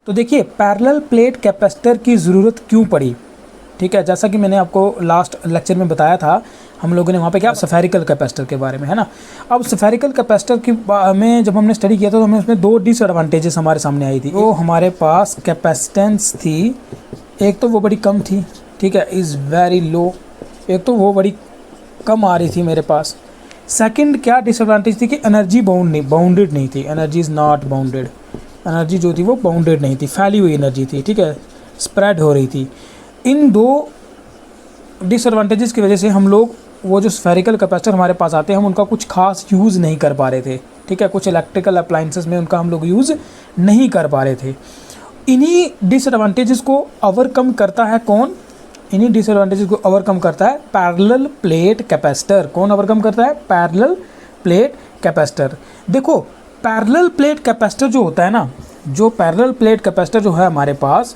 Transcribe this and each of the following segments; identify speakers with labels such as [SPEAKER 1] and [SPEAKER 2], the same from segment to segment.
[SPEAKER 1] तो देखिए parallel plate capacitor की ज़रूरत क्यों पड़ी, ठीक है। जैसा कि मैंने आपको लास्ट लेक्चर में बताया था, हम लोगों ने वहाँ पे क्या स्फेरिकल कैपेसिटर के बारे में, है ना। अब स्फेरिकल कैपेसिटर की में जब हमने स्टडी किया था तो हमें उसमें दो डिसएडवांटेजेस हमारे सामने आई थी। वो हमारे पास कैपेसिटेंस थी, एक तो वो बड़ी कम थी, ठीक है, इज़ वेरी लो, एक तो वो बड़ी कम आ रही थी मेरे पास। सेकंड क्या डिसएडवांटेज थी कि एनर्जी बाउंडेड नहीं थी, energy is not bounded, energy जो थी वो बाउंडेड नहीं थी, फैली हुई एनर्जी थी, ठीक है, स्प्रेड हो रही थी। इन दो डिसएडवांटेजेस की वजह से हम लोग वो जो स्फेरिकल कैपेसिटर हमारे पास आते हैं हम उनका कुछ खास यूज़ नहीं कर पा रहे थे, ठीक है। कुछ इलेक्ट्रिकल अप्लाइंसेस में उनका हम लोग यूज़ नहीं कर पा रहे थे। इन्हीं डिसएडवांटेजेस को ओवरकम करता है कौन, इन्हीं डिसएडवांटेजेस को ओवरकम करता है पैरेलल प्लेट कैपेसिटर। कौन ओवरकम करता है, पैरेलल प्लेट कैपेसिटर। देखो पैरेलल प्लेट कैपेसिटर जो होता है ना, जो पैरेलल प्लेट कैपेसिटर जो है हमारे पास,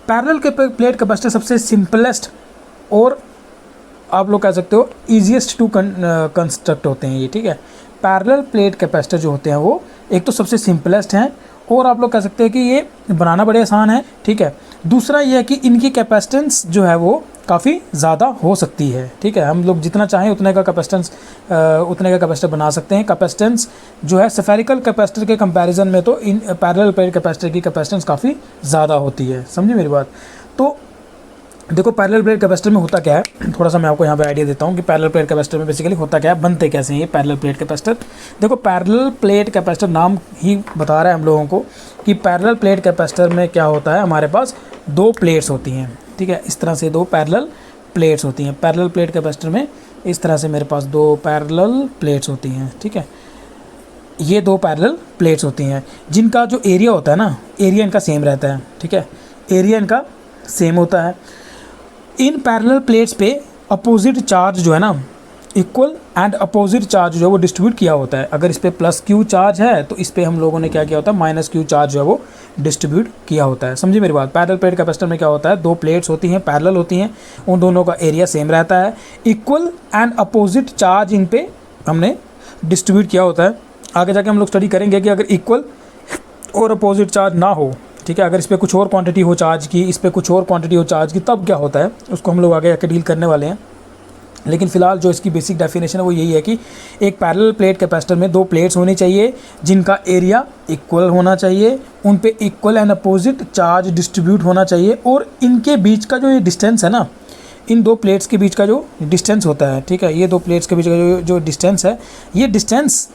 [SPEAKER 1] पैरेलल प्लेट कैपेसिटर सबसे सिंपलेस्ट और आप लोग कह सकते हो ईजीएस्ट टू कंस्ट्रक्ट होते हैं ये, ठीक है। पैरेलल प्लेट कैपेसिटर जो होते हैं वो एक तो सबसे सिंपलेस्ट हैं और आप लोग कह सकते हैं कि ये बनाना बड़े आसान है, ठीक है। दूसरा ये है कि इनकी कैपेसिटेंस जो है वो काफ़ी ज़्यादा हो सकती है, ठीक है। हम लोग जितना चाहें उतने का कैपेसिटर बना सकते हैं। कैपेसिटेंस जो है स्फेरिकल कैपेसिटर के कंपैरिजन में तो इन पैरेलल प्लेट कैपेसिटर की कैपेसिटेंस काफ़ी ज़्यादा होती है, समझिए मेरी बात। तो देखो पैरेलल प्लेट कैपेसिटर में होता क्या है, थोड़ा सा मैं आपको यहाँ पे आइडिया देता हूँ कि पैरेलल प्लेट कैपेसिटर में बेसिकली होता क्या है, बनते कैसे हैं ये पैरेलल प्लेट कैपेसिटर। देखो पैरेलल प्लेट कैपेसिटर नाम ही बता रहा है हम लोगों को कि पैरेलल प्लेट कैपेसिटर में क्या होता है, हमारे पास दो प्लेट्स होती हैं, ठीक है। इस तरह से दो पैरेलल प्लेट्स होती हैं। पैरेलल प्लेट कैपेसिटर में इस तरह से मेरे पास दो पैरेलल प्लेट्स होती हैं, ठीक है। ये दो पैरेलल प्लेट्स होती हैं जिनका जो एरिया होता है ना, एरिया इनका सेम रहता है, ठीक है, एरिया इनका सेम होता है। इन पैरेलल प्लेट्स पे अपोजिट चार्ज जो है ना, इक्वल एंड अपोजिट चार्ज जो है वो डिस्ट्रीब्यूट किया होता है। अगर इस पे प्लस क्यू चार्ज है तो इस पे हम लोगों ने क्या किया होता है, माइनस क्यू चार्ज जो है वो डिस्ट्रीब्यूट किया होता है, समझिए मेरी बात। पैरेलल प्लेट कैपेसिटर में क्या होता है, दो प्लेट्स होती हैं, पैरेलल होती हैं, उन दोनों का एरिया सेम रहता है, equal and opposite charge in पे हमने डिस्ट्रीब्यूट किया होता है। आगे जाके हम लोग स्टडी करेंगे कि अगर इक्वल और अपोजिट चार्ज ना हो, ठीक है, अगर इस पर कुछ और क्वांटिटी हो चार्ज की, इस पर कुछ और क्वांटिटी हो चार्ज की, तब क्या होता है उसको हम लोग आगे जाके डील करने वाले हैं। लेकिन फिलहाल जो इसकी बेसिक डेफिनेशन है वो यही है कि एक पैरेलल प्लेट कैपेसिटर में दो प्लेट्स होनी चाहिए जिनका एरिया इक्वल होना चाहिए, उन पे equal and opposite charge distribute होना चाहिए और इनके बीच का जो ये डिस्टेंस है ना, इन दो प्लेट्स के बीच का जो डिस्टेंस होता है, ठीक है, ये दो प्लेट्स के बीच का जो डिस्टेंस है, ये डिस्टेंस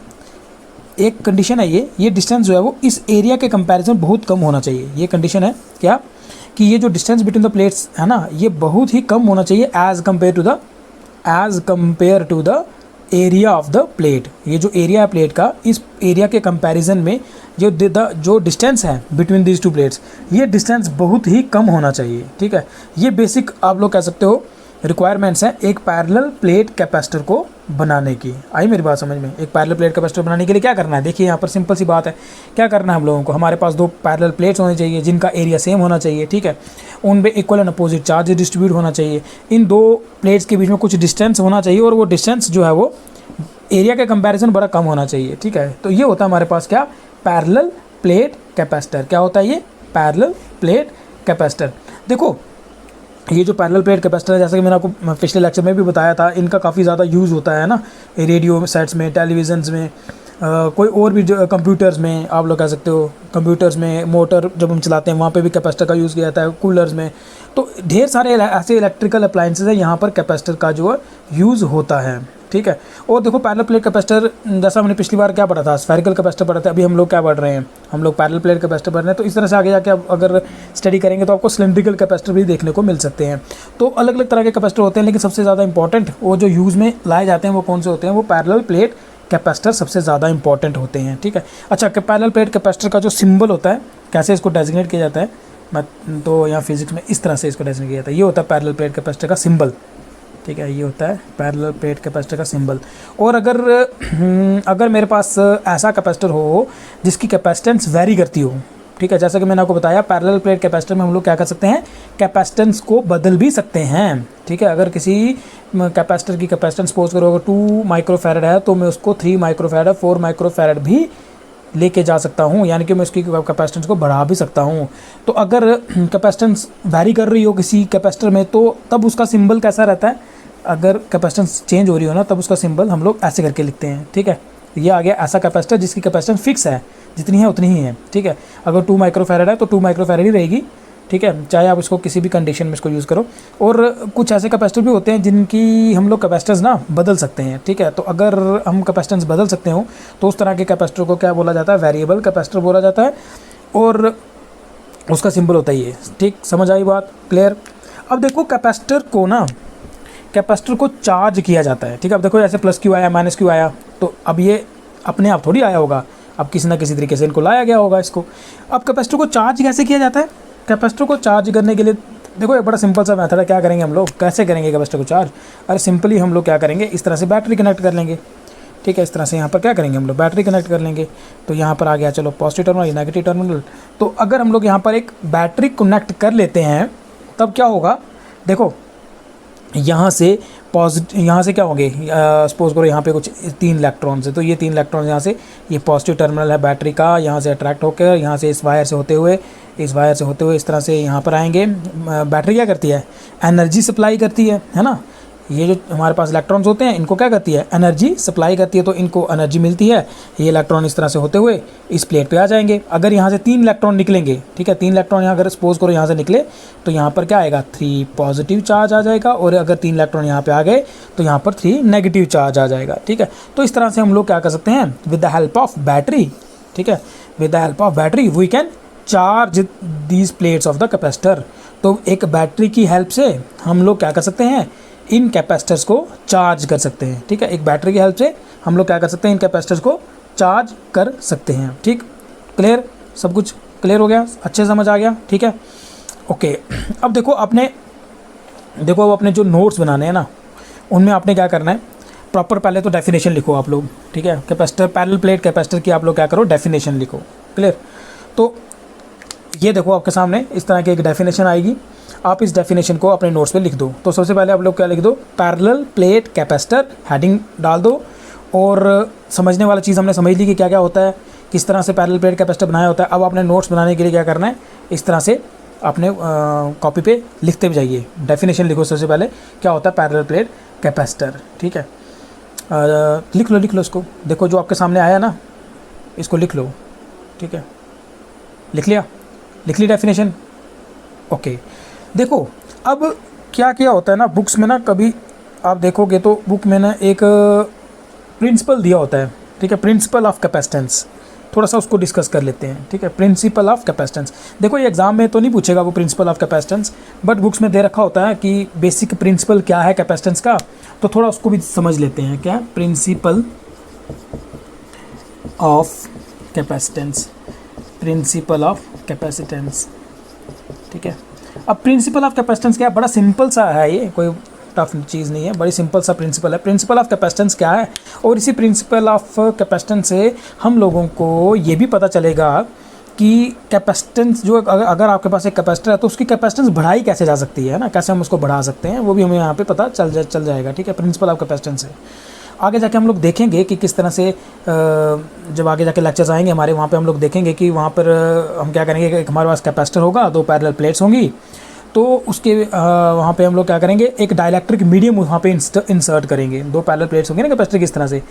[SPEAKER 1] एक कंडीशन है, ये डिस्टेंस जो है वो इस एरिया के कंपैरिजन बहुत कम होना चाहिए। ये कंडीशन है क्या कि ये जो डिस्टेंस बिटवीन द प्लेट्स है ना, ये बहुत ही कम होना चाहिए as compare to the area of the plate. ये जो एरिया है प्लेट का, इस एरिया के कंपैरिजन में जो डिस्टेंस है बिटवीन दीज टू प्लेट्स, ये डिस्टेंस बहुत ही कम होना चाहिए, ठीक है। ये बेसिक आप लोग कह सकते हो रिक्वायरमेंट्स हैं एक पैरेलल प्लेट कैपेसिटर को बनाने की। आई मेरी बात समझ में। एक पैरेलल प्लेट कैपेसिटर बनाने के लिए क्या करना है, देखिए यहाँ पर सिंपल सी बात है, क्या करना है हम लोगों को, हमारे पास दो पैरेलल प्लेट्स होने चाहिए जिनका एरिया सेम होना चाहिए, ठीक है, उन पे equal and opposite charge distribute होना चाहिए, इन दो प्लेट्स के बीच में कुछ डिस्टेंस होना चाहिए और वो डिस्टेंस जो है वो एरिया के कंपैरिजन बड़ा कम होना चाहिए, ठीक है। तो ये होता है हमारे पास क्या, पैरेलल प्लेट कैपेसिटर। क्या होता है ये, पैरेलल प्लेट कैपेसिटर। देखो ये जो पैरेलल प्लेट कैपेसिटर है, जैसा कि मैंने आपको पिछले लेक्चर में भी बताया था, इनका काफ़ी ज़्यादा यूज़ होता है ना, रेडियो सेट्स में, टेलीविज़न्स में, कोई और भी जो कंप्यूटर्स में आप लोग कह सकते हो, कंप्यूटर्स में मोटर जब हम चलाते हैं वहाँ पे भी कैपेसिटर का यूज़ किया जाता है, कूलर्स में, तो ढेर सारे ऐसे इलेक्ट्रिकल अप्लाइंसेस हैं यहाँ पर कैपेसिटर का जो है यूज़ होता है, ठीक है। और देखो पैरेलल प्लेट कैपेसिटर, जैसा हमने पिछली बार क्या पढ़ा था, स्फेरिकल कैपेसिटर पढ़ा था, अभी हम लोग क्या पढ़ रहे हैं, हम लोग पैरेलल प्लेट कैपेसिटर पढ़ रहे हैं। तो इस तरह से आगे जाके अगर स्टडी करेंगे तो आपको सिलिंड्रिकल कैपेसिटर भी देखने को मिल सकते हैं। तो अलग अलग तरह के कैपेसिटर होते हैं, लेकिन सबसे ज़्यादा इंपॉर्टेंट वो जो यूज़ में लाए जाते हैं वो कौन से होते हैं, वो पैरेलल प्लेट कैपेसिटर सबसे ज़्यादा इंपॉर्टेंट होते हैं, ठीक है। अच्छा, पैरेलल प्लेट कैपेसिटर का जो सिंबल होता है, कैसे इसको डेजिग्नेट किया जाता है, मैं तो यहाँ फिजिक्स में इस तरह से इसको डेजिग्नेट किया जाता है, ये होता है पैरेलल प्लेट कैपेसिटर का सिंबल, ठीक है, ये होता है पैरेलल प्लेट कैपेसिटर का सिंबल। और अगर मेरे पास ऐसा कैपेसिटर हो जिसकी कैपेसिटेंस वेरी करती हो, ठीक है, जैसा कि मैंने आपको बताया पैरेलल प्लेट कैपेसिटर में हम लोग क्या कर सकते हैं, कैपेसिटेंस को बदल भी सकते हैं, ठीक है। अगर किसी कैपेसिटर की कैपेसिटेंस सपोज करो अगर 2 माइक्रोफैरड है तो मैं उसको 3 माइक्रोफैरड 4 माइक्रोफैरड भी लेके जा सकता हूँ, यानी कि मैं उसकी कैपेसिटेंस को बढ़ा भी सकता हूँ। तो अगर कैपेसिटेंस वैरी कर रही हो किसी कैपेसिटर में, तो तब उसका सिंबल कैसा रहता है, अगर कैपेसिटेंस चेंज हो रही हो ना, तब उसका सिंबल हम लोग ऐसे करके लिखते हैं, ठीक है। ये आ गया ऐसा कैपेसिटर जिसकी कैपेसिटेंस फिक्स है, जितनी है उतनी ही है, ठीक है। अगर 2 माइक्रोफैरड है तो 2 माइक्रोफैरड ही रहेगी, ठीक है, चाहे आप इसको किसी भी कंडीशन में इसको यूज़ करो। और कुछ ऐसे कैपेसिटर भी होते हैं जिनकी हम लोग कैपेसिटेंस ना बदल सकते हैं, ठीक है। तो अगर हम कैपेसिटेंस बदल सकते हो तो उस तरह के कैपेसिटर को क्या बोला जाता है, वेरिएबल कैपेसिटर बोला जाता है, और उसका सिंबल होता ही है, ठीक। समझ आई बात, क्लियर। अब देखो कैपेसिटर को चार्ज किया जाता है, ठीक है। अब देखो ऐसे प्लस क्यू आया, माइनस क्यू आया, तो अब ये अपने आप थोड़ी आया होगा, अब किसी ना किसी तरीके से इनको लाया गया होगा इसको। अब कैपेसिटर को चार्ज कैसे किया जाता है, कैपेसिटर को चार्ज करने के लिए देखो एक बड़ा सिंपल सा मेथड है। क्या करेंगे हम लोग, कैसे करेंगे कैपेसिटर को चार्ज, अरे सिंपली हम लोग क्या करेंगे, इस तरह से बैटरी कनेक्ट कर लेंगे, ठीक है। इस तरह से यहाँ पर क्या करेंगे हम लोग, बैटरी कनेक्ट कर लेंगे। तो यहाँ पर आ गया चलो पॉजिटिव टर्मिनल, नेगेटिव टर्मिनल। तो अगर हम लोग यहाँ पर एक बैटरी कनेक्ट कर लेते हैं तब क्या होगा, देखो यहाँ से क्या होंगे, सपोज करो यहाँ पे कुछ 3 इलेक्ट्रॉन्स है, तो ये 3 इलेक्ट्रॉन्स यहाँ से, ये पॉजिटिव टर्मिनल है बैटरी का, यहाँ से अट्रैक्ट होकर यहाँ से इस वायर से होते हुए इस तरह से यहाँ पर आएंगे। बैटरी क्या करती है, एनर्जी सप्लाई करती है ना। ये जो हमारे पास इलेक्ट्रॉन्स होते हैं इनको क्या करती है, एनर्जी सप्लाई करती है, तो इनको एनर्जी मिलती है। ये इलेक्ट्रॉन इस तरह से होते हुए इस प्लेट पे आ जाएंगे। अगर यहाँ से 3 इलेक्ट्रॉन निकलेंगे, ठीक है, 3 इलेक्ट्रॉन यहाँ अगर सपोज करो यहाँ से निकले, तो यहाँ पर क्या आएगा, 3 पॉजिटिव चार्ज आ जाएगा, और अगर 3 इलेक्ट्रॉन यहाँ पे आ गए तो यहाँ पर 3 नेगेटिव चार्ज आ जाएगा, ठीक है। तो इस तरह से हम लोग क्या कर सकते हैं, with the help of battery, ठीक है, with the help of battery we can charge these plates of the capacitor. तो एक बैटरी की हेल्प से हम लोग क्या कर सकते हैं, इन कैपेसिटर्स को चार्ज कर सकते हैं, ठीक है। एक बैटरी की हेल्प से हम लोग क्या कर सकते हैं, इन कैपेसिटर्स को चार्ज कर सकते हैं, ठीक। क्लियर, सब कुछ क्लियर हो गया, अच्छे समझ आ गया, ठीक है, ओके। अब देखो अपने जो नोट्स बनाने हैं ना, उनमें आपने क्या करना है, प्रॉपर पहले तो डेफिनेशन लिखो आप लोग, ठीक है। कैपेसिटर, पैरेलल प्लेट कैपेसिटर की आप लोग क्या करो, डेफिनेशन लिखो, क्लियर। तो ये देखो आपके सामने इस तरह की एक डेफिनेशन आएगी, आप इस डेफिनेशन को अपने नोट्स पे लिख दो। तो सबसे पहले आप लोग क्या लिख दो, पैरेलल प्लेट कैपेसिटर, हेडिंग डाल दो। और समझने वाला चीज़ हमने समझ ली कि क्या क्या होता है, किस तरह से पैरेलल प्लेट कैपेसिटर बनाया होता है। अब आपने नोट्स बनाने के लिए क्या करना है, इस तरह से अपने कॉपी पे लिखते भी जाइए। डेफिनेशन लिखो सबसे पहले, क्या होता है पैरेलल प्लेट कैपेसिटर, ठीक है। लिख लो इसको, देखो जो आपके सामने आया ना, इसको लिख लो, ठीक है। लिख ली डेफिनेशन, ओके। देखो अब क्या होता है ना, बुक्स में ना कभी आप देखोगे तो बुक में ना एक प्रिंसिपल दिया होता है, ठीक है, प्रिंसिपल ऑफ कैपेसिटेंस। थोड़ा सा उसको डिस्कस कर लेते हैं, ठीक है। प्रिंसिपल ऑफ कैपेसिटेंस, देखो ये एग्जाम में तो नहीं पूछेगा वो principle of capacitance, but books में दे रखा होता है कि बेसिक प्रिंसिपल क्या है कैपेसिटेंस का, तो थोड़ा उसको भी समझ लेते हैं। क्या, principle of capacitance, principle of capacitance, ठीक है। अब प्रिंसिपल ऑफ कैपेसिटेंस क्या है, बड़ा सिंपल सा है, ये कोई टफ चीज़ नहीं है, बड़ी सिंपल सा प्रिंसिपल है। प्रिंसिपल ऑफ कैपेसिटेंस क्या है, और इसी प्रिंसिपल ऑफ कैपेसिटेंस से हम लोगों को ये भी पता चलेगा कि कैपेसिटेंस जो अगर आपके पास एक कैपेसिटर है तो उसकी कैपेसिटेंस बढ़ाई कैसे जा सकती है ना, कैसे हम उसको बढ़ा सकते हैं, वो भी हमें यहाँ पे पता चल जाएगा, ठीक है। प्रिंसिपल ऑफ कैपेसिटेंस से आगे जाके हम लोग देखेंगे कि किस तरह से जब आगे जाके लेक्चर्स आएंगे हमारे, वहाँ पे हम लोग देखेंगे कि वहाँ पर हम क्या करेंगे कि हमारे पास कैपेसिटर होगा, 2 पैरेलल प्लेट्स होंगी, तो उसके वहाँ पे हम लोग क्या करेंगे, एक डाइलेक्ट्रिक मीडियम वहाँ पे इंसर्ट करेंगे। 2 पैरेलल प्लेट्स होंगे ना कैपेसिटर की, इस तरह से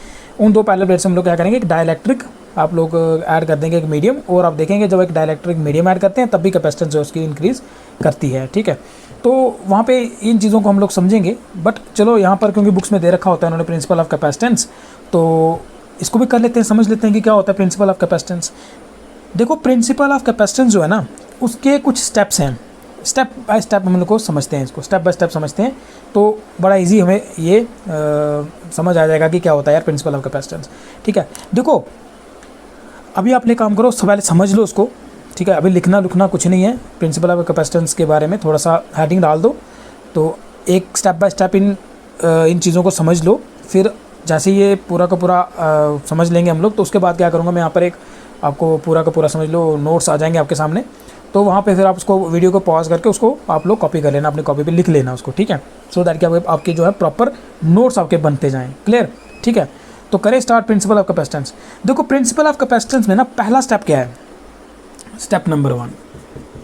[SPEAKER 1] उन 2 पैरेलल प्लेट्स से हम लोग क्या करेंगे, एक डाइलेक्ट्रिक आप लोग ऐड कर देंगे, एक मीडियम। और आप देखेंगे जब एक डाइलेक्ट्रिक मीडियम ऐड करते हैं तब भी कैपेसिटेंस जो उसकी इंक्रीज़ करती है, ठीक है। तो वहाँ पे इन चीज़ों को हम लोग समझेंगे, बट चलो यहाँ पर क्योंकि बुक्स में दे रखा होता है उन्होंने प्रिंसिपल ऑफ कैपेसिटेंस, तो इसको भी कर लेते हैं, समझ लेते हैं कि क्या होता है प्रिंसिपल ऑफ कैपेसिटेंस। देखो प्रिंसिपल ऑफ कैपेसिटेंस जो है ना, उसके कुछ स्टेप्स हैं, स्टेप बाय स्टेप हम लोग को समझते हैं, इसको स्टेप बाय स्टेप समझते हैं तो बड़ा इजी हमें ये समझ आ जाएगा कि क्या होता है यार प्रिंसिपल ऑफ कैपेसिटेंस, ठीक है। देखो अभी आप ले काम करो, पहले समझ लो उसको, ठीक है। अभी लिखना कुछ नहीं है, प्रिंसिपल ऑफ कैपेसिटेंस के बारे में थोड़ा सा हेडिंग डाल दो, तो एक स्टेप बाय स्टेप इन चीज़ों को समझ लो। फिर जैसे ये पूरा का पूरा समझ लेंगे हम लोग, तो उसके बाद क्या करूँगा मैं, यहाँ पर एक आपको पूरा का पूरा समझ लो नोट्स आ जाएंगे आपके सामने, तो वहाँ पे फिर आप उसको वीडियो को पॉज करके उसको आप लोग कॉपी कर लेना, अपनी कॉपी पे लिख लेना उसको, ठीक है। सो दैट कि आपके जो है प्रॉपर नोट्स आपके बनते जाएँ, क्लियर, ठीक है। तो करें स्टार्ट प्रिंसिपल ऑफ कैपेसिटेंस। देखो प्रिंसिपल ऑफ कैपेसिटेंस में ना पहला स्टेप क्या है, स्टेप नंबर 1,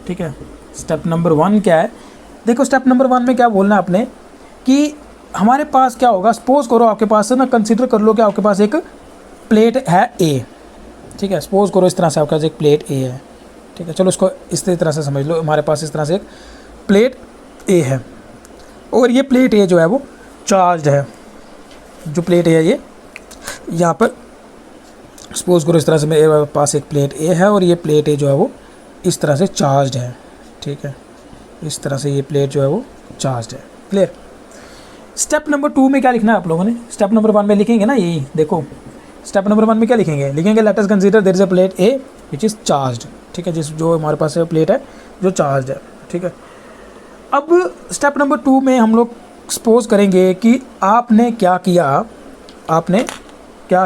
[SPEAKER 1] ठीक है। स्टेप नंबर 1 क्या है, देखो स्टेप नंबर 1 में क्या बोलना है आपने कि हमारे पास क्या होगा, सपोज करो आपके पास ना, कंसिडर कर लो कि आपके पास एक प्लेट है ए, ठीक है। सपोज करो इस तरह से आपके पास एक प्लेट ए है, ठीक है। चलो इसको इस तरह से समझ लो, हमारे पास इस तरह से एक प्लेट ए है और ये प्लेट ए जो है वो चार्ज है। जो प्लेट ए है ये यहाँ पर सपोज करो इस तरह से मेरे पास एक प्लेट ए है और ये प्लेट ए जो है वो इस तरह से चार्ज है, ठीक है। इस तरह से ये प्लेट जो है वो चार्ज है, क्लियर। स्टेप नंबर 2 में क्या लिखना है आप लोगों ने, स्टेप नंबर 1 में लिखेंगे ना, यही देखो स्टेप नंबर 1 में क्या लिखेंगे, let us consider there is a plate A which is charge, ठीक है। जो हमारे पास प्लेट है जो चार्ज है, ठीक है। अब स्टेप नंबर 2 में हम लोग सपोज करेंगे कि आपने क्या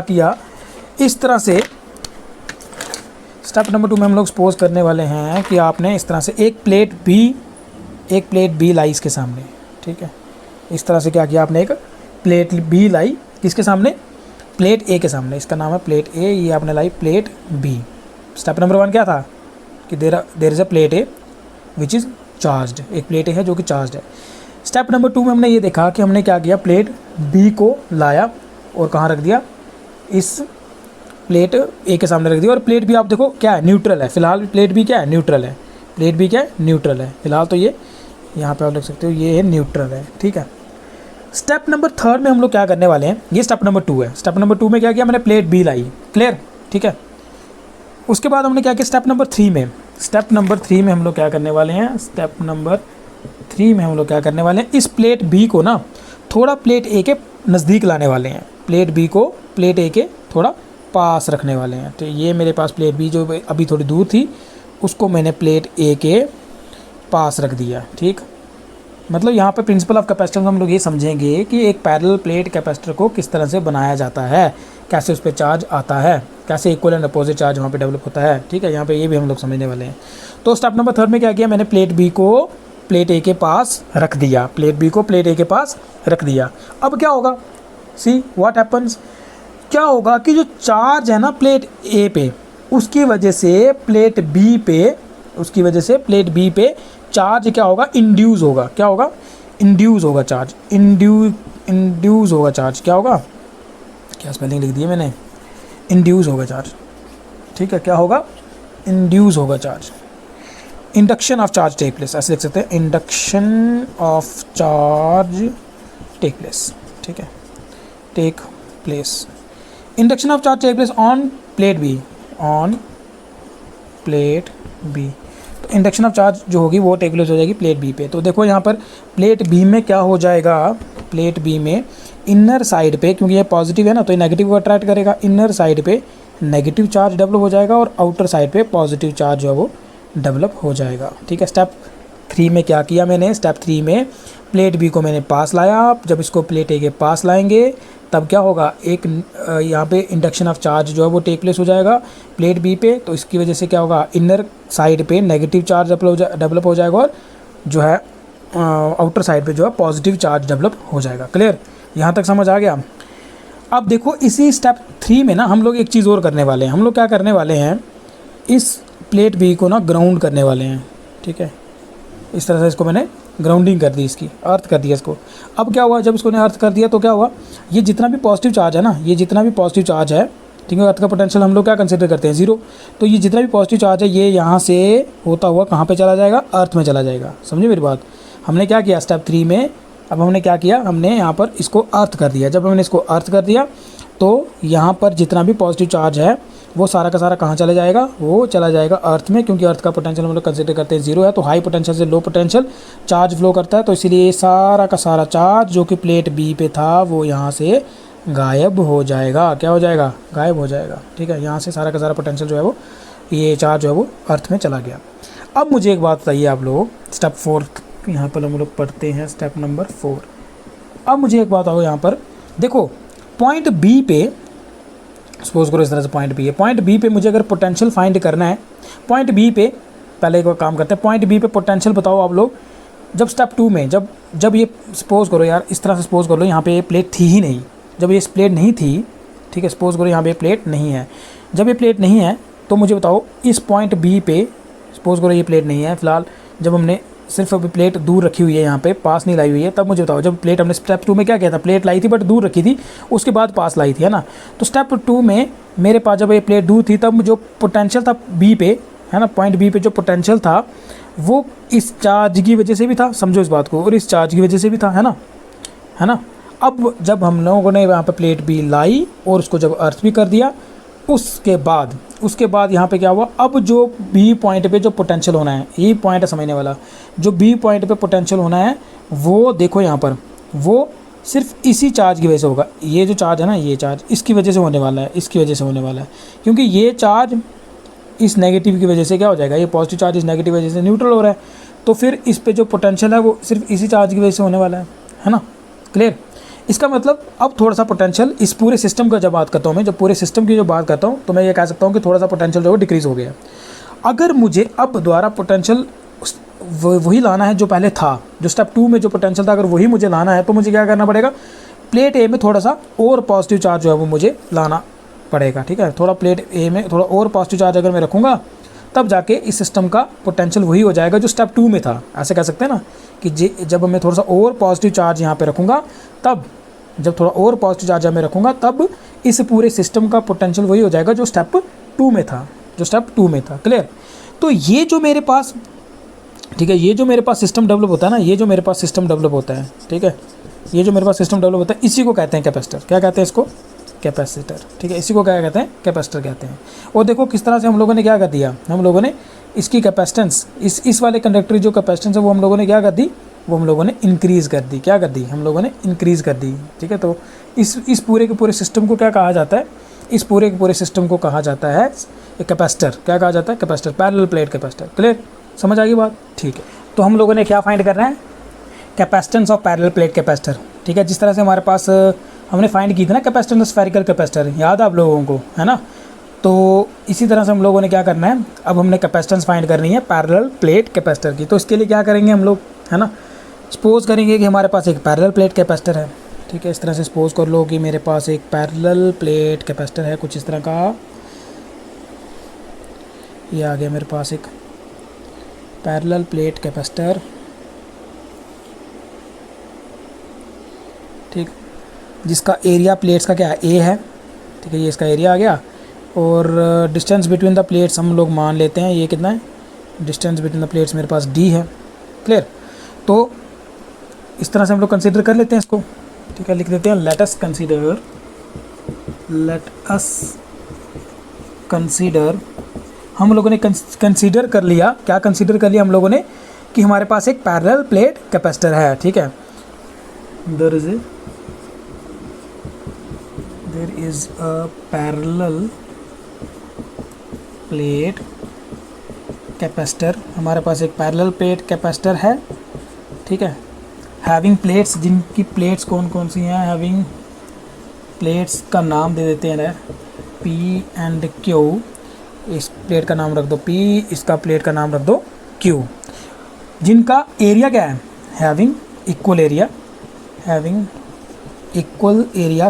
[SPEAKER 1] किया इस तरह से। स्टेप नंबर 2 में हम लोग सपोज करने वाले हैं कि आपने इस तरह से एक प्लेट बी लाई इसके सामने, ठीक है। इस तरह से क्या किया आपने, एक प्लेट बी लाई किसके सामने, प्लेट ए के सामने, इसका नाम है प्लेट ए, ये आपने लाई प्लेट बी। स्टेप नंबर 1 क्या था कि there is a plate A which is charged, एक प्लेट ए है जो कि चार्ज्ड है। स्टेप नंबर 2 में हमने ये देखा कि हमने क्या किया, प्लेट बी को लाया और कहाँ रख दिया, इस प्लेट ए के सामने रख दिया। और प्लेट बी आप देखो क्या है, न्यूट्रल है, फिलहाल प्लेट बी क्या है, न्यूट्रल है। प्लेट बी क्या है, न्यूट्रल है फिलहाल, तो ये यहाँ पे आप लिख सकते हो ये है न्यूट्रल है, ठीक है। स्टेप नंबर 3 में हम लोग क्या करने वाले हैं, ये स्टेप नंबर 2 है। स्टेप नंबर 2 में क्या किया, मैंने प्लेट बी लाई, क्लियर, ठीक है। उसके बाद हमने क्या किया स्टेप नंबर 3 में, हम लोग क्या करने वाले हैं, स्टेप नंबर 3 में हम लोग क्या करने वाले हैं, इस प्लेट बी को ना थोड़ा प्लेट ए के नज़दीक लाने वाले हैं, प्लेट बी को प्लेट ए के थोड़ा पास रखने वाले हैं। तो ये मेरे पास प्लेट बी जो अभी थोड़ी दूर थी उसको मैंने प्लेट ए के पास रख दिया, ठीक। मतलब यहाँ पे प्रिंसिपल ऑफ कैपेसिटेंस हम लोग ये समझेंगे कि एक पैरेलल प्लेट कैपेसिटर को किस तरह से बनाया जाता है, कैसे उस पर चार्ज आता है, कैसे इक्वल एंड अपोजिट चार्ज वहाँ पे डेवलप होता है, ठीक है। यहाँ पे ये भी हम लोग समझने वाले हैं। तो स्टेप नंबर 3 में क्या किया, मैंने प्लेट बी को प्लेट ए के पास रख दिया, प्लेट बी को प्लेट ए के पास रख दिया। अब क्या होगा, सी व्हाट हैपन्स, क्या होगा कि जो चार्ज है ना प्लेट ए पे, उसकी वजह से प्लेट बी पे चार्ज क्या होगा, इंड्यूस होगा। क्या होगा, इंड्यूस होगा चार्ज, इंड्यूस होगा चार्ज। क्या होगा, क्या स्पेलिंग लिख दी है मैंने, इंड्यूस होगा चार्ज, ठीक है। क्या होगा, इंड्यूस होगा charge. Induction of charge take place, ऐसे लिख सकते हैं, induction of charge take place, ठीक है, take place. Induction of charge take place on plate B, on plate B. तो इंडक्शन ऑफ चार्ज जो होगी वो टेक प्लेस हो जाएगी प्लेट बी पे। तो देखो यहाँ पर प्लेट बी में क्या हो जाएगा, प्लेट बी में इनर साइड पे, क्योंकि ये पॉजिटिव है ना तो ये नेगेटिव को अट्रैक्ट करेगा, इनर साइड पे नेगेटिव चार्ज डेवलप हो जाएगा और आउटर साइड पे पॉजिटिव चार्ज जो है वो डेवलप हो जाएगा, ठीक है। स्टेप 3 में क्या किया मैंने, स्टेप 3 में प्लेट बी को मैंने पास लाया। जब इसको प्लेट ए के पास लाएंगे तब क्या होगा, एक यहाँ पे इंडक्शन ऑफ चार्ज जो है वो टेक प्लेस हो जाएगा प्लेट बी पे। तो इसकी वजह से क्या होगा, इनर साइड पे नेगेटिव चार्ज डेवलप हो जाएगा और जो है आउटर साइड पे जो है पॉजिटिव चार्ज डेवलप हो जाएगा, क्लियर। यहाँ तक समझ आ गया। अब देखो इसी स्टेप 3 में ना हम लोग एक चीज़ और करने वाले हैं। हम लोग क्या करने वाले हैं, इस प्लेट बी को ना ग्राउंड करने वाले हैं, ठीक है। इस तरह से इसको मैंने ग्राउंडिंग कर दी, इसकी अर्थ कर दिया इसको। अब क्या हुआ, जब इसको ने अर्थ कर दिया तो क्या हुआ, ये जितना भी पॉजिटिव चार्ज है ना, ये जितना भी पॉजिटिव चार्ज है, ठीक है, अर्थ का पोटेंशियल हम लोग क्या कंसिडर करते हैं, 0। तो ये जितना भी पॉजिटिव चार्ज है ये यहाँ से होता हुआ कहाँ पे चला जाएगा, अर्थ में चला जाएगा। समझे मेरी बात। हमने क्या किया स्टेप 3 में, अब हमने क्या किया, हमने यहाँ पर इसको अर्थ कर दिया। जब हमने इसको अर्थ कर दिया तो यहाँ पर जितना भी पॉजिटिव चार्ज है वो सारा का सारा कहाँ चला जाएगा, वो चला जाएगा अर्थ में, क्योंकि अर्थ का पोटेंशियल हम लोग कंसिडर करते हैं 0 है। तो हाई पोटेंशियल से लो पोटेंशियल चार्ज फ्लो करता है, तो इसीलिए सारा का सारा चार्ज जो कि प्लेट बी पे था वो यहाँ से गायब हो जाएगा। क्या हो जाएगा, गायब हो जाएगा, ठीक है। यहाँ से सारा का सारा पोटेंशियल जो है वो, ये चार्ज जो है वो अर्थ में चला गया। अब मुझे एक बात बताइए आप लोग, स्टेप 4 यहाँ पर हम लोग पढ़ते हैं, स्टेप नंबर 4। अब मुझे एक बात आओ, यहाँ पर देखो पॉइंट बी पे, सपोज करो इस तरह से पॉइंट बी है, पॉइंट बी पे मुझे अगर पोटेंशियल फाइंड करना है, पॉइंट बी पे पहले एक काम करते हैं, पॉइंट बी पे पोटेंशियल बताओ आप लोग। जब स्टेप 2 में जब ये सपोज करो यार, इस तरह से सपोज कर लो, यहाँ पे ये प्लेट थी ही नहीं, जब ये प्लेट नहीं थी, ठीक है। सपोज करो यहाँ पे प्लेट नहीं है। जब ये प्लेट नहीं है तो मुझे बताओ इस पॉइंट बी पे, सपोज करो ये प्लेट नहीं है फिलहाल, जब हमने सिर्फ अभी प्लेट दूर रखी हुई है, यहाँ पे पास नहीं लाई हुई है, तब मुझे बताओ जब प्लेट हमने स्टेप 2 में क्या किया था, प्लेट लाई थी बट दूर रखी थी, उसके बाद पास लाई थी, है ना। तो स्टेप 2 में मेरे पास जब ये प्लेट दूर थी तब जो पोटेंशियल था बी पे, है ना, पॉइंट बी पे जो पोटेंशियल था वो इस चार्ज की वजह से भी था, समझो इस बात को, और इस चार्ज की वजह से भी था, है ना। अब जब हम लोगों ने यहाँ पे प्लेट बी लाई और उसको जब अर्थ भी कर दिया, उसके बाद यहाँ पे क्या हुआ, अब जो बी पॉइंट पे जो पोटेंशियल होना है, ये पॉइंट है समझने वाला, जो बी पॉइंट पे पोटेंशियल होना है वो देखो यहाँ पर, वो सिर्फ इसी चार्ज की वजह से होगा। ये जो चार्ज है ना, ये चार्ज इसकी वजह से होने वाला है, इसकी वजह से होने वाला है, क्योंकि ये चार्ज इस नेगेटिव की वजह से क्या हो जाएगा, ये पॉजिटिव चार्ज इस नेगेटिव वजह से न्यूट्रल हो रहा है, तो फिर इस पे जो पोटेंशियल है वो सिर्फ इसी चार्ज की वजह से होने वाला है ना। क्लियर। इसका मतलब अब थोड़ा सा पोटेंशियल इस पूरे सिस्टम का जब बात करता हूँ मैं, जब पूरे सिस्टम की जो बात करता हूँ, तो मैं ये कह सकता हूँ कि थोड़ा सा पोटेंशियल जो है डिक्रीज़ हो गया। अगर मुझे अब दोबारा पोटेंशियल वही लाना है जो पहले था, जो स्टेप 2 में जो पोटेंशियल था, अगर वही मुझे लाना है तो मुझे क्या करना पड़ेगा, प्लेट ए में थोड़ा सा और पॉजिटिव चार्ज जो है वो मुझे लाना पड़ेगा, ठीक है। थोड़ा प्लेट ए में थोड़ा और पॉजिटिव चार्ज अगर मैं रखूँगा तब जाके इस सिस्टम का पोटेंशियल वही हो जाएगा जो स्टेप 2 में था। ऐसे कह सकते हैं ना कि जब मैं थोड़ा सा और पॉजिटिव चार्ज यहाँ पे रखूँगा, तब जब थोड़ा और पॉजिटिव चार्ज मैं रखूँगा तब इस पूरे सिस्टम का पोटेंशियल वही हो जाएगा जो स्टेप 2 में था, जो स्टेप 2 में था। क्लियर। तो ये जो मेरे पास, ठीक है, ये जो मेरे पास सिस्टम डेवलप होता है ना, ये जो मेरे पास सिस्टम डेवलप होता है, ठीक है, ये जो मेरे पास सिस्टम डेवलप होता है, इसी को कहते हैं कैपेसिटर। क्या कहते हैं इसको, कैपेसिटर, ठीक है, इसी को क्या कहते हैं, कैपेसिटर कहते हैं। और देखो किस तरह से हम लोगों ने क्या कर दिया, हम लोगों ने इसकी कैपेसिटेंस, इस वाले कंडक्टर की जो कैपेसिटेंस है वो हम लोगों ने क्या कर दी, वो हम लोगों ने इंक्रीज़ कर दी। क्या कर दी, हम लोगों ने इंक्रीज़ कर दी, ठीक है। तो इस पूरे के पूरे सिस्टम को क्या कहा जाता है, इस पूरे के पूरे सिस्टम को कहा जाता है एक कैपेसिटर। क्या कहा जाता है, capacitor, parallel plate capacitor. Clear, समझ आ गई बात, ठीक है। तो हम लोगों ने क्या फाइंड करना है, capacitance of parallel plate capacitor, ठीक है। जिस तरह से हमारे पास हमने फाइंड की थी ना कैपेसिटेंस स्फेरिकल कैपेसिटर, याद है आप लोगों को, है ना। तो इसी तरह से हम लोगों ने क्या करना है, अब हमने कैपेसिटेंस फाइंड करनी है पैरेलल प्लेट कैपेसिटर की। तो इसके लिए क्या करेंगे हम लोग, है ना, सपोज करेंगे कि हमारे पास एक पैरेलल प्लेट कैपेसिटर है, ठीक है। इस तरह से सपोज कर लो कि मेरे पास एक पैरेलल प्लेट कैपेसिटर है, कुछ इस तरह का, ये आ गया मेरे पास एक पैरेलल प्लेट कैपेसिटर, ठीक, जिसका एरिया प्लेट्स का क्या है, ए है, ठीक है, ये इसका एरिया आ गया। और डिस्टेंस बिटवीन द प्लेट्स हम लोग मान लेते हैं, ये कितना है, डिस्टेंस बिटवीन द प्लेट्स मेरे पास डी है। क्लियर। तो इस तरह से हम लोग कंसीडर कर लेते हैं इसको, ठीक है, लिख देते हैं लेट अस कंसीडर, हम लोगों ने कंसीडर कर लिया, क्या कंसीडर कर लिया हम लोगों ने, कि हमारे पास एक पैरेलल प्लेट कैपेसिटर है, ठीक है। There is a parallel plate capacitor, हमारे पास एक पैरेलल प्लेट कैपेसिटर है, ठीक है। हैविंग प्लेट्स, जिनकी प्लेट्स कौन कौन सी हैं, हैविंग प्लेट्स का नाम दे देते हैं P एंड Q, इस प्लेट का नाम रख दो P, इसका प्लेट का नाम रख दो Q, जिनका एरिया क्या है, हैविंग इक्वल एरिया,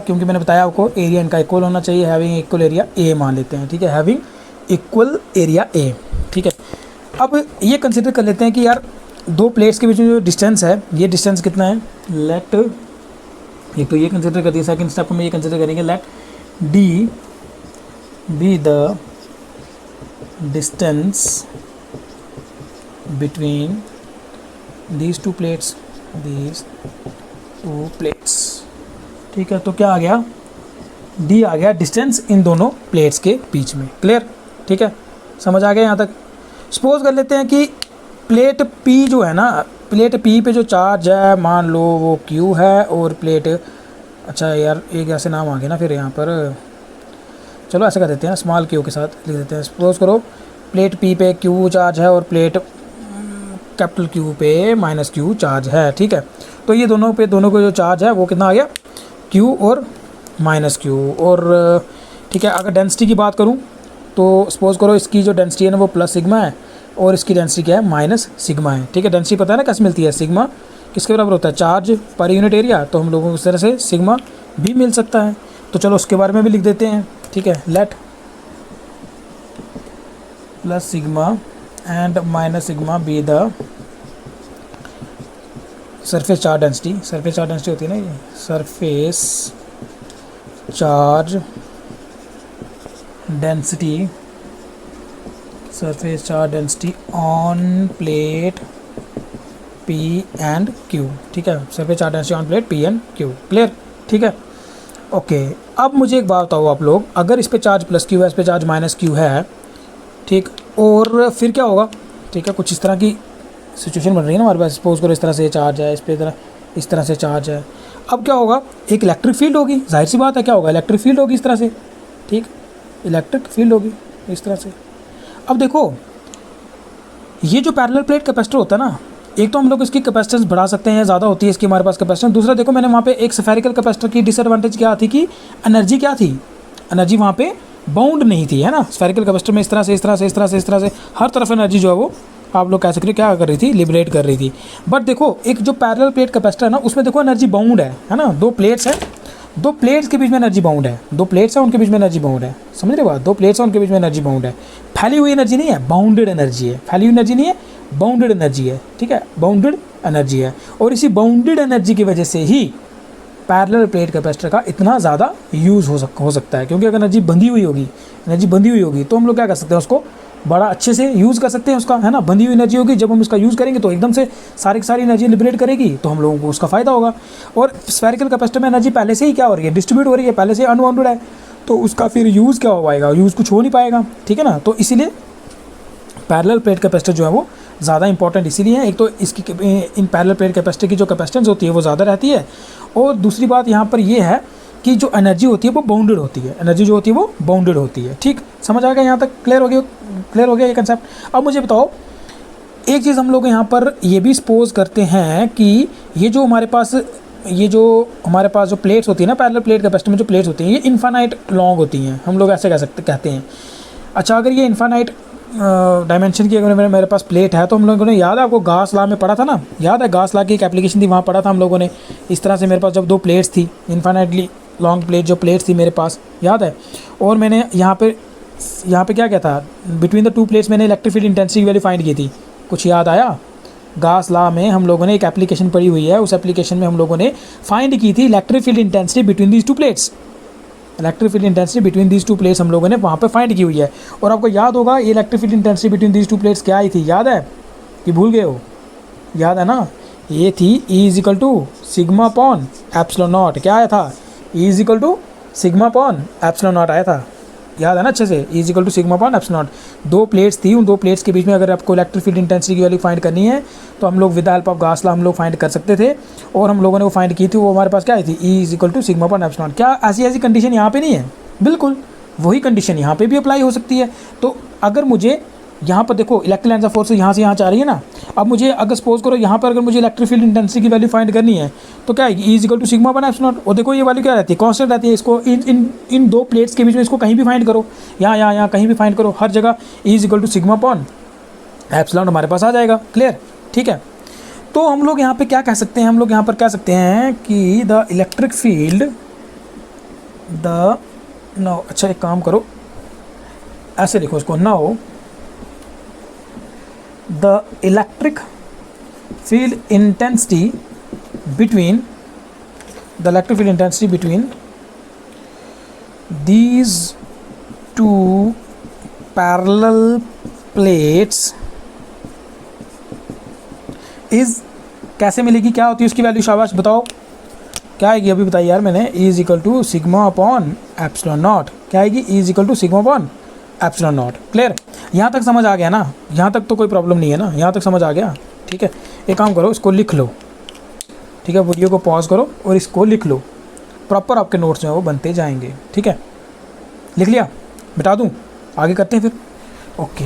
[SPEAKER 1] क्योंकि मैंने बताया आपको एरिया इनका इक्वल होना चाहिए, हैविंग इक्वल एरिया A मान लेते हैं, ठीक है, हैविंग इक्वल एरिया A, ठीक है। अब ये कंसिडर कर लेते हैं कि यार दो प्लेट्स के बीच में जो डिस्टेंस है, ये डिस्टेंस कितना है, लेट, एक तो ये कंसिडर कर दिया, सेकंड स्टेप में ये कंसिडर करेंगे, let D be the distance between these two plates, ठीक है। तो क्या आ गया, डी आ गया डिस्टेंस इन दोनों प्लेट्स के बीच में। क्लियर, ठीक है, समझ आ गया यहाँ तक। सपोज कर लेते हैं कि प्लेट पी जो है ना, प्लेट पी पे जो चार्ज है मान लो वो क्यू है, और प्लेट, अच्छा यार एक ऐसे नाम आ गया ना फिर यहाँ पर, चलो ऐसे कर देते हैं, स्मॉल क्यू के साथ लिख देते हैं। सपोज करो प्लेट पी पे क्यू चार्ज है और प्लेट कैपिटल क्यू पे माइनस क्यू चार्ज है, ठीक है। तो ये दोनों को जो चार्ज है वो कितना आ गया, क्यू और माइनस क्यू, और ठीक है। अगर डेंसिटी की बात करूँ तो सपोज करो इसकी जो डेंसिटी है ना वो प्लस सिग्मा है, और इसकी डेंसिटी क्या है, माइनस सिग्मा है, ठीक है। डेंसिटी पता है ना कैसे मिलती है, सिग्मा किसके बराबर होता है, चार्ज पर यूनिट एरिया, तो हम लोगों को इस तरह से सिग्मा भी मिल सकता है। तो चलो उसके बारे में भी लिख देते हैं, ठीक है। Late plus sigma and minus sigma be the surface charge density, surface charge density होती है ना ये, surface charge density, surface charge density on plate P and Q, ठीक है। Surface charge density on plate P and Q, clear, ठीक है। Okay, अब मुझे एक बात बताओ आप लोग, अगर इस पे चार्ज प्लस Q है, इस पे चार्ज माइनस Q है, ठीक, और फिर क्या होगा, ठीक है। कुछ इस तरह की सिचुएशन बन रही है ना हमारे पास, सपोज करो इस तरह से चार्ज है, इस तरह से चार्ज है। अब क्या होगा, एक इलेक्ट्रिक फील्ड होगी, जाहिर सी बात है, क्या होगा, इलेक्ट्रिक फील्ड होगी इस तरह से, ठीक, इलेक्ट्रिक फील्ड होगी इस तरह से। अब देखो ये जो पैरेलल प्लेट कैपेसिटर होता है ना, एक तो हम लोग इसकी कैपेसिटेंस बढ़ा सकते हैं, ज़्यादा होती है इसकी हमारे पास कैपेसिटेंस। दूसरा देखो मैंने वहाँ पे एक स्फेरिकल कैपेसिटर की डिसएडवांटेज क्या थी कि एनर्जी क्या थी, एनर्जी वहाँ पे बाउंड नहीं थी, है ना। स्फेरिकल कैपेसिटर में इस तरह से हर तरफ एनर्जी जो है वो आप लोग कह सकते हो क्या कर रही थी, लिबरेट कर रही थी। बट देखो एक जो पैरेलल प्लेट कैपेसिटर है ना, उसमें देखो एनर्जी बाउंड है ना। दो प्लेट्स हैं, दो प्लेट्स के बीच में एनर्जी बाउंड है, दो प्लेट्स हैं उनके बीच में एनर्जी बाउंड है, समझ रहे बात, दो प्लेट्स हैं उनके बीच में एनर्जी बाउंड है। फैली हुई एनर्जी नहीं है, बाउंडेड एनर्जी है, फैली हुई एनर्जी नहीं है, बाउंडेड एनर्जी है, ठीक है, बाउंडेड एनर्जी है। और इसी बाउंडेड एनर्जी की वजह से ही पैरेलल प्लेट कैपेसिटर का इतना ज़्यादा यूज़ हो सकता है, क्योंकि अगर एनर्जी बंधी हुई होगी तो हम लोग क्या कर सकते हैं, उसको बड़ा अच्छे से यूज़ कर सकते हैं उसका, है ना। बंधी हुई एनर्जी होगी, जब हम उसका यूज़ करेंगे तो एकदम से सारी की सारी एनर्जी लिबरेट करेगी, तो हम लोगों को उसका फ़ायदा होगा। और स्फेरिकल कैपेसिटर में एनर्जी पहले से ही क्या हो रही है, डिस्ट्रीब्यूट हो रही है, पहले से अनबाउंडेड है, तो उसका फिर यूज़ क्या हो पाएगा, यूज़ कुछ हो नहीं पाएगा, ठीक है ना। तो इसीलिए पैरेलल प्लेट कैपेसिटर जो है वो ज़्यादा इंपॉर्टेंट इसीलिए है। एक तो इसकी इन पैरेलल प्लेट कैपेसिटर की जो कैपेसिटेंस होती है वो ज़्यादा रहती है, और दूसरी बात यहाँ पर ये है कि जो एनर्जी होती है वो बाउंडेड होती है, एनर्जी जो होती है वो बाउंडेड होती है, ठीक, समझ आ गया यहाँ तक, क्लियर हो गया ये कंसेप्ट। अब मुझे बताओ एक चीज़, हम लोग यहाँ पर ये भी सपोज करते हैं कि ये जो हमारे पास जो प्लेट्स होती है ना, पैरेलल प्लेट कैपेसिटर में जो प्लेट्स होती हैं ये इन्फानाइट लॉन्ग होती हैं, हम लोग ऐसे कहते हैं। अच्छा, अगर ये इन्फानाइट डायमेंशन की अगर मेरे पास प्लेट है, तो हम लोगों ने, याद है आपको गास लॉ में पढ़ा था ना, याद है गास लॉ की एक एप्लीकेशन थी, वहाँ पढ़ा था हम लोगों ने। इस तरह से मेरे पास जब दो प्लेट्स थी, इन्फानाइटली लॉन्ग प्लेट जो प्लेट्स थी मेरे पास, याद है। और मैंने यहाँ पे क्या था, बिटवीन द टू प्लेट्स मैंने इलेक्ट्रिक फील्ड इंटेंसिटी की वैल्यू फाइंड की थी, कुछ याद आया। गास लॉ में हम लोगों ने एक एप्लीकेशन पढ़ी हुई है, उस एप्लीकेशन में हम लोगों ने फाइंड की थी electric field intensity between these two plates, electric field intensity between these two plates हम लोगों ने वहाँ पे फाइंड की हुई है। और आपको याद होगा ये electric field intensity between these two plates क्या आई थी, याद है कि भूल गए हो, याद है ना, ये थी E equal to sigma upon epsilon not. क्या आया था, E equal to sigma upon epsilon not आया था, याद है ना अच्छे से, E equal to sigma upon epsilon not. दो प्लेट्स थी, उन दो प्लेट्स के बीच में अगर आपको इलेक्ट्रिक फील्ड इंटेंसिटी की वैल्यू फाइंड करनी है तो हम लोग with the help of Gauss law हम लोग फाइंड कर सकते थे, और हम लोगों ने वो फाइंड की थी। वो हमारे पास क्या आई थी, E equal to sigma upon epsilon. क्या ऐसी कंडीशन यहाँ पे नहीं है, बिल्कुल वही कंडीशन यहाँ पे भी अप्लाई हो सकती है। तो अगर मुझे यहाँ पर देखो इलेक्ट्रिक लाइन्स ऑफ फोर्स यहाँ से यहाँ जा रही है ना, अब मुझे अगर सपोज करो यहाँ पर अगर मुझे इलेक्ट्रिक फील्ड इंटेंसिटी की वैल्यू फाइंड करनी है तो क्या आएगी, E equal to sigma upon epsilon not. और देखो ये वैल्यू क्या रहती है, कांस्टेंट रहती है। इसको इन दो प्लेट्स के बीच में इसको कहीं भी फाइंड करो, यहाँ कहीं भी फाइंड करो, हर जगह E equal to sigma upon epsilon हमारे पास आ जाएगा, क्लियर, ठीक है। तो हम लोग यहाँ पे क्या कह सकते हैं, हम लोग यहाँ पर कह सकते हैं कि द इलेक्ट्रिक फील्ड अच्छा एक काम करो, ऐसे लिखो इसको, now the electric field intensity between these two parallel plates is कैसे मिलेगी, क्या होती है उसकी वैल्यू, शाबाश बताओ क्या आएगी, अभी बताइए यार मैंने, E equal to sigma upon epsilon not. क्या आएगी, E equal to sigma upon epsilon not, clear. यहाँ तक समझ आ गया ना, यहाँ तक तो कोई प्रॉब्लम नहीं है ना, यहाँ तक समझ आ गया, ठीक है। एक काम करो, इसको लिख लो, ठीक है, वीडियो को पॉज करो और इसको लिख लो, प्रॉपर आपके नोट्स जो है वो बनते जाएंगे, ठीक है। लिख लिया, मिटा दूँ, आगे करते हैं फिर। ओके,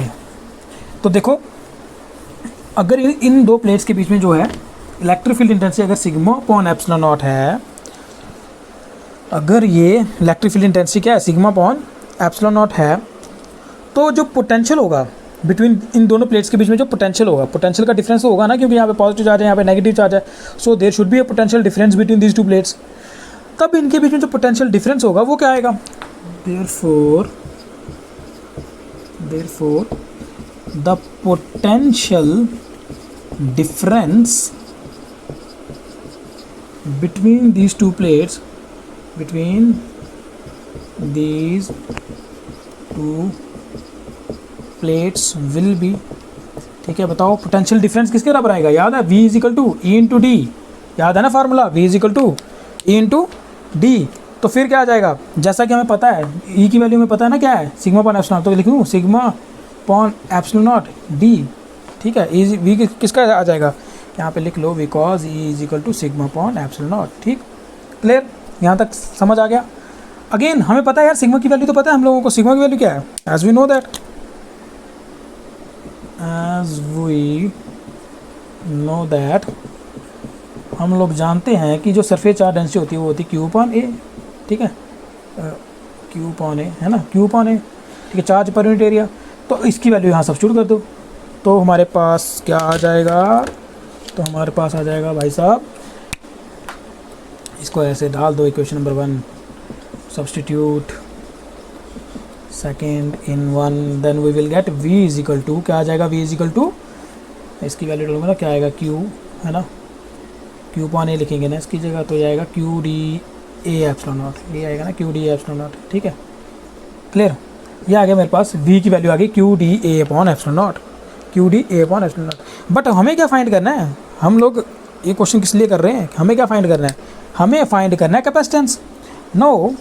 [SPEAKER 1] तो देखो अगर इन दो प्लेट्स के बीच में जो है इलेक्ट्रिक फील्ड इंटेंसिटी अगर सिग्मा अपॉन एप्सिलॉन नॉट है, अगर ये इलेक्ट्रिक फील्ड इंटेंसिटी क्या है, सिग्मा अपॉन एप्सिलॉन नॉट है, तो जो पोटेंशियल होगा बिटवीन इन दोनों प्लेट्स के बीच में, जो पोटेंशियल होगा, पोटेंशियल का डिफरेंस होगा ना, क्योंकि यहाँ पे पॉजिटिव चार्ज है, यहाँ पे नेगेटिव चार्ज है, so there should be a potential difference between these two plates. तब इनके बीच में जो पोटेंशियल डिफरेंस होगा वो क्या आएगा, therefore the potential difference between these two plates, between these two plates will be, ठीक है। बताओ पोटेंशियल डिफरेंस किसके बराबर आएगा, याद है V equal to E into D, याद है ना formula, V equal to E into D. तो फिर क्या आ जाएगा, जैसा कि हमें पता है E की वैल्यू में पता है ना क्या है, सिग्मा पॉन एप्सिलॉन, तो लिखूँ sigma upon epsilon naught D, ठीक है। V किसका आ जाएगा, यहाँ पे लिख लो, because E is equal to sigma upon epsilon naught, ठीक, क्लियर, यहाँ तक समझ आ गया। अगेन हमें पता है यार सिग्मा की वैल्यू तो पता है हम लोगों को, सिग्मा की वैल्यू क्या है, एज वी नो दैट हम लोग जानते हैं कि जो सरफेस चार्ज डेंसिटी होती है वो होती है क्यू पॉन ए, ठीक है, क्यू पॉन ए है ना, क्यू पॉन ए, ठीक है, चार्ज पर यूनिट एरिया। तो इसकी वैल्यू यहाँ सब्स्टिट्यूट कर दो, तो हमारे पास क्या आ जाएगा, तो हमारे पास आ जाएगा भाई साहब, इसको ऐसे डाल दो, equation number 1 substitute second in 1, then we will get V is equal to, क्या आ जाएगा, V इज इक्वल टू, इसकी वैल्यू डालूंगा ना, क्या आएगा Q, है ना, Q पॉन ए लिखेंगे ना इसकी जगह, तो जाएगा Q D A epsilon not, ये आएगा ना Q D A epsilon naught, ठीक है, क्लियर। ये आ गया मेरे पास, V की वैल्यू आ गई Q D A upon epsilon not, Q D A upon epsilon not. But हमें क्या फाइंड करना है, हम लोग ये क्वेश्चन किस लिए कर रहे हैं, हमें क्या फाइंड करना है, हमें फाइंड करना है कैपेसिटेंस। नो,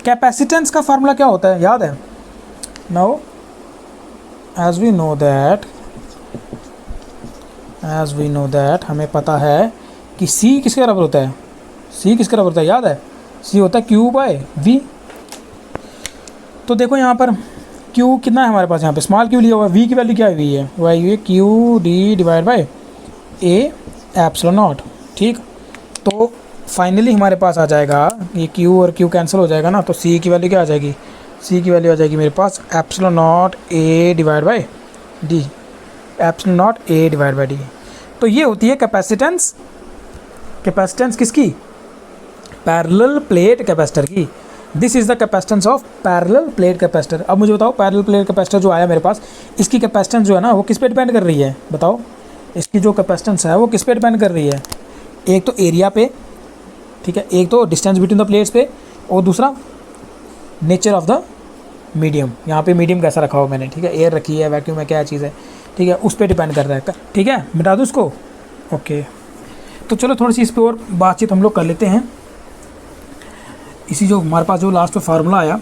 [SPEAKER 1] कैपेसिटेंस का फार्मूला क्या होता है, याद है, no as we know that हमें पता है कि C किसके बराबर होता है, C किसके बराबर होता है, याद है, C होता है Q बाय V। तो देखो यहाँ पर Q कितना है हमारे पास, यहाँ पे स्मॉल Q लिया हुआ है, V की वैल्यू क्या हुई है, वो आई हुई है Q D divide by A epsilon naught, ठीक। तो फाइनली हमारे पास आ जाएगा, ये Q और Q कैंसिल हो जाएगा ना, तो C की वैल्यू क्या आ जाएगी, C की वैल्यू आ जाएगी मेरे पास epsilon not A divide by D, epsilon not A divide by D। तो ये होती है कैपेसिटेंस, कैपेसिटेंस किसकी, पैरेलल प्लेट कैपेसिटर की। This is the capacitance of parallel plate capacitor. अब मुझे बताओ पैरेलल प्लेट कैपेसिटर जो आया मेरे पास, इसकी कैपेसिटेंस जो है ना वो किस पे डिपेंड कर रही है, बताओ, इसकी जो कैपेसिटेंस है वो किस पे डिपेंड कर रही है, एक तो एरिया पे, ठीक है, एक तो डिस्टेंस बिटवीन द प्लेट्स पे, और दूसरा नेचर ऑफ द मीडियम, यहाँ पे मीडियम कैसा रखा हो मैंने, ठीक है, एयर रखी है, वैक्यूम है, क्या चीज़ है, ठीक है, उस पर डिपेंड कर रहा है, ठीक है, मिटा दूँ उसको, ओके। तो चलो थोड़ी सी इस पर और बातचीत हम लोग कर लेते हैं। इसी जो हमारे पास जो लास्ट में फार्मूला आया,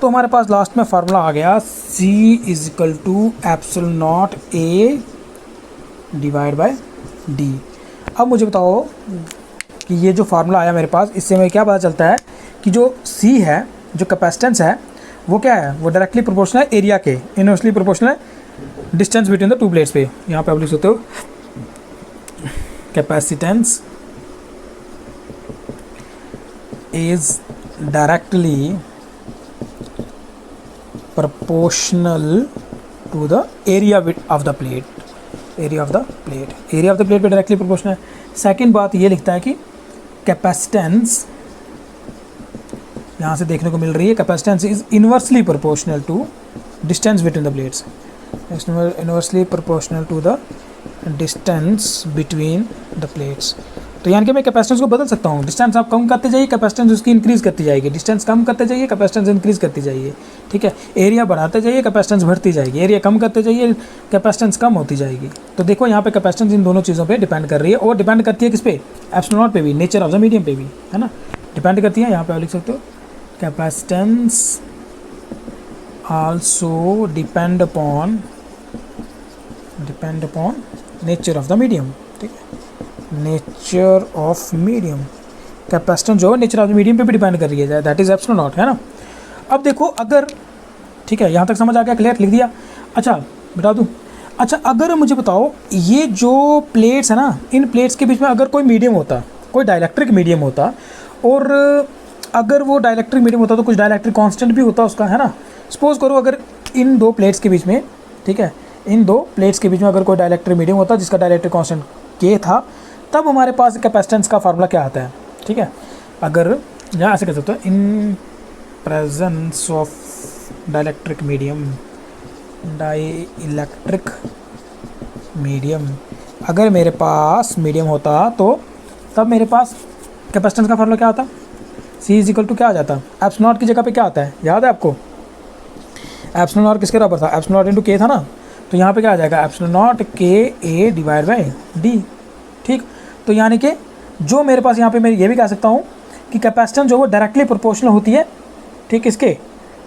[SPEAKER 1] तो हमारे पास लास्ट में फार्मूला आ गया C is equal to epsilon not A divide by D। अब मुझे बताओ कि ये जो फार्मूला आया मेरे पास, इससे हमें क्या पता चलता है कि जो C है, जो कैपेसिटेंस है, वो क्या है, वो डायरेक्टली प्रोपोर्शनल है एरिया के, इनवर्सली प्रोपोर्शनल है distance between the two plates पे। यहाँ पे आप लिख सकते हो capacitance is directly proportional to the area of the plate, area of the plate पे डायरेक्टली प्रोपोर्शनल है। सेकेंड बात ये लिखता है कि कैपेसिटेंस, यहाँ से देखने को मिल रही है, capacitance is inversely proportional to distance between the plates, inversely proportional to the distance between the plates. तो यानी कि मैं कैपेसिटेंस को बदल सकता हूँ, डिस्टेंस आप कम करते जाइए, कैपेसिटेंस उसकी इंक्रीज़ करती जाएगी, डिस्टेंस कम करते जाइए, कैपेसिटेंस इंक्रीज़ करती जाइए, ठीक है, एरिया बढ़ाते जाइए, कैपेसिटेंस बढ़ती जाएगी, एरिया कम करते जाइए, कैपेसिटेंस कम होती जाएगी। तो देखो यहाँ पे कैपेसिटेंस इन दोनों चीज़ों पे डिपेंड कर रही है, और डिपेंड करती है किस पे, एप्सिलॉन नॉट पे भी, नेचर ऑफ द मीडियम पे भी, है ना, डिपेंड करती है। यहाँ पे आप लिख सकते हो capacitance also depend upon nature of the medium, ठीक है, नेचर ऑफ मीडियम, कैपेसिटेंस जो है नेचर ऑफ द मीडियम पे भी डिपेंड कर रही है, दैट इज एप्सिलॉन नॉट, है ना। अब देखो अगर, ठीक है, यहाँ तक समझ आ गया, क्लियर, लिख दिया। अच्छा बता दूँ, अच्छा अगर मुझे बताओ ये जो प्लेट्स है ना, इन प्लेट्स के बीच में अगर कोई मीडियम होता, कोई डाइलेक्ट्रिक मीडियम होता, और अगर वो डाइलेक्ट्रिक मीडियम होता तो कुछ डाइलेक्ट्रिक कांस्टेंट भी होता उसका, है ना। सपोज करो अगर इन दो प्लेट्स के बीच में, ठीक है, इन दो प्लेट्स के बीच में अगर कोई डाइलेक्ट्रिक मीडियम होता जिसका डाइलेक्ट्रिक कांस्टेंट K था, तब हमारे पास कैपेसिटेंस का फार्मूला क्या आता है, ठीक है। अगर यहाँ ऐसे कह सकते हो, in presence of dielectric medium, अगर मेरे पास मीडियम होता तो तब मेरे पास कैपेसिटेंस का फॉर्मूला क्या आता, C इज इक्वल टू क्या आ जाता, एप्सिलॉन नॉट की जगह पे क्या आता है, याद है आपको, एप्सिलॉन नॉट किसके बराबर था, एप्सिलॉन नॉट इंटू के था ना, तो यहाँ पे क्या आ जाएगा, एप्सिलॉन नॉट के ए डिवाइड बाई डी। ठीक, तो यानी कि जो मेरे पास यहाँ पे मैं ये भी कह सकता हूँ कि कैपेसिटेंस जो वो डायरेक्टली प्रोपोर्शनल होती है, ठीक, इसके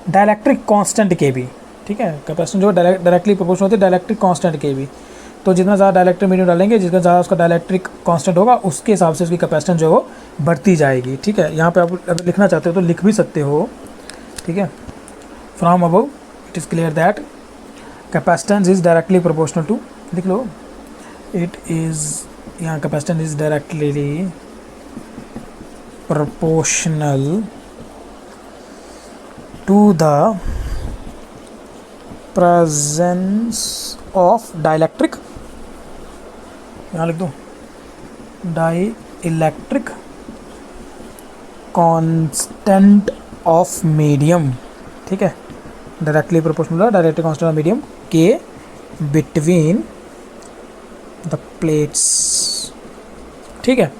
[SPEAKER 1] डाइलेक्ट्रिक कांस्टेंट के भी, ठीक है, कैपेसिटेंस जो डायरेक्टली प्रोपोर्शनल होती है डाइलेक्ट्रिक कांस्टेंट के भी। तो जितना ज़्यादा डाइलेक्ट्रिक मीडियम डालेंगे, जितना ज़्यादा उसका डाइलेक्ट्रिक कांस्टेंट होगा, उसके हिसाब से उसकी कैपेसिटेंस जो है वो बढ़ती जाएगी। ठीक है, यहाँ पे आप अगर लिखना चाहते हो तो लिख भी सकते हो। ठीक है, from above it is clear that capacitance is directly proportional to, लिख लो, इट इज़, यहाँ capacitance is directly proportional to the presence of dielectric, यहाँ लिख दो, डाइलेक्ट्रिक कांस्टेंट ऑफ मीडियम। ठीक है, directly proportional dielectric constant of medium के between the plates. ठीक है,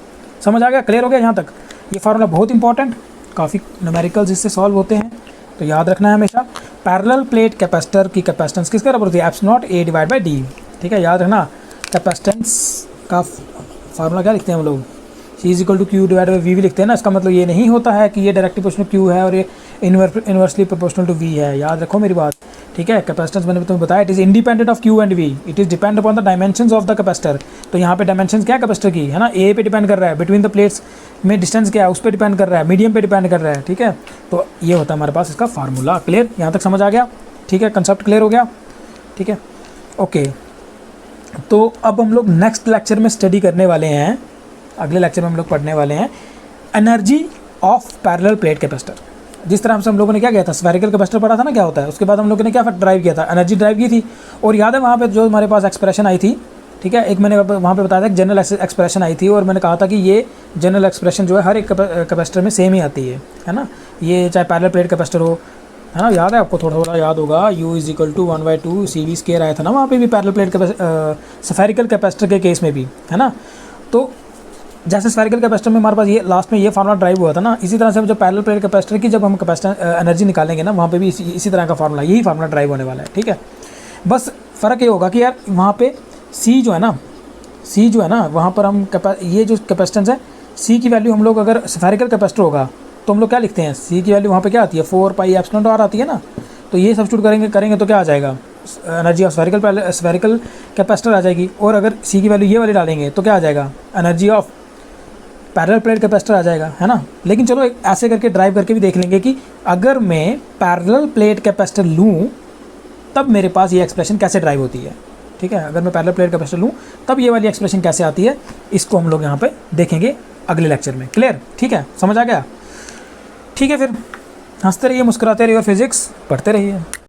[SPEAKER 1] समझ आ गया, क्लियर हो गया यहाँ तक। ये फार्मूला बहुत इंपॉर्टेंट, काफ़ी न्यूमेरिकल्स इससे सॉल्व होते हैं, तो याद रखना है हमेशा। पैरेलल प्लेट कैपेसिटर की कैपेसिटेंस किसके बराबर होती है, epsilon not a divide by D. ठीक है, याद रखना, कैपेसिटेंस का फार्मूला क्या लिखते हैं हम लोग, C is equal to Q divide by V भी लिखते हैं ना। इसका मतलब ये नहीं होता है कि ये डायरेक्टली प्रोपोर्शनल क्यू है और ये इन्वर्सली प्रोपोर्शनल टू वी है, याद रखो मेरी बात। ठीक है, कैपेसिटेंस मैंने तुम्हें बताया, it is independent of Q and V, it is depend upon the dimensions of the capacitor. तो यहाँ पे डायमेंशंस क्या है कैपेसिटर की, है ना, ए पे डिपेंड कर रहा है, बिटवीन द प्लेट्स में डिस्टेंस क्या है उस पर डिपेंड कर रहा है, मीडियम पे डिपेंड कर रहा है। ठीक है, तो ये होता है हमारे पास इसका फार्मूला। क्लियर, यहाँ तक समझ आ गया। ठीक है, कंसेप्ट क्लियर हो गया। ठीक है, ओके, तो अब हम लोग नेक्स्ट लेक्चर में स्टडी करने वाले हैं, अगले लेक्चर में हम लोग पढ़ने वाले हैं energy of parallel plate capacitor. जिस तरह से हम लोगों ने क्या किया था, स्फेरिकल कैपेसिटर पढ़ा था ना क्या होता है, उसके बाद हम लोगों ने क्या ड्राइव किया था, एनर्जी ड्राइव की थी। और याद है वहाँ पे जो हमारे पास एक्सप्रेशन आई थी, ठीक है, एक मैंने वहाँ पे बताया था कि जनरल एक्सप्रेशन आई थी, और मैंने कहा था कि ये जनरल एक्सप्रेशन जो है हर एक कैपेसिटर में सेम ही आती है ना, ये चाहे पैरेलल प्लेट कैपेसिटर हो, है ना, याद है आपको, थोड़ा थोड़ा याद होगा, U is equal to 1/2 CV square आया था ना वहाँ पे भी पैरेलल प्लेट स्फेरिकल कैपेसिटर के केस में भी, है ना। तो जैसे स्फेरिकल कैपेसिटर में हमारे पास ये लास्ट में ये फार्मूला ड्राइव हुआ था ना, इसी तरह से जब पैरेलल प्लेट कैपेसिटर की जब हम कैपेसिटर एनर्जी निकालेंगे ना, वहाँ पे भी इसी तरह का फार्मूला, यही फार्मूला ड्राइव होने वाला है। ठीक है, बस फ़र्क ये होगा कि यार वहाँ पे C जो है ना वहाँ पर हम ये जो कैपेसिटेंस है, C की वैल्यू हम लोग अगर स्फेरिकल कैपेसिटर होगा तो हम लोग क्या लिखते हैं, C की वैल्यू वहाँ पे क्या आती है, 4 पाई एप्सिलॉन r आती है ना। तो ये सब्स्टिट्यूट करेंगे तो क्या आ जाएगा, एनर्जी ऑफ स्फेरिकल कैपेसिटर आ जाएगी। और अगर C की वैल्यू ये वाली डालेंगे तो क्या आ जाएगा, energy of parallel plate capacitor आ जाएगा, है ना। लेकिन चलो ऐसे करके ड्राइव करके भी देख लेंगे कि अगर मैं पैरेलल प्लेट कैपेसिटर लूँ तब मेरे पास ये एक्सप्रेशन कैसे ड्राइव होती है। ठीक है, अगर मैं पैरेलल प्लेट कैपेसिटर लूँ तब ये वाली एक्सप्रेशन कैसे आती है, इसको हम लोग यहाँ पे देखेंगे अगले लेक्चर में। क्लियर, ठीक है, समझ आ गया। ठीक है, फिर हंसते रहिए, मुस्कुराते रहिए और फिजिक्स पढ़ते रहिए।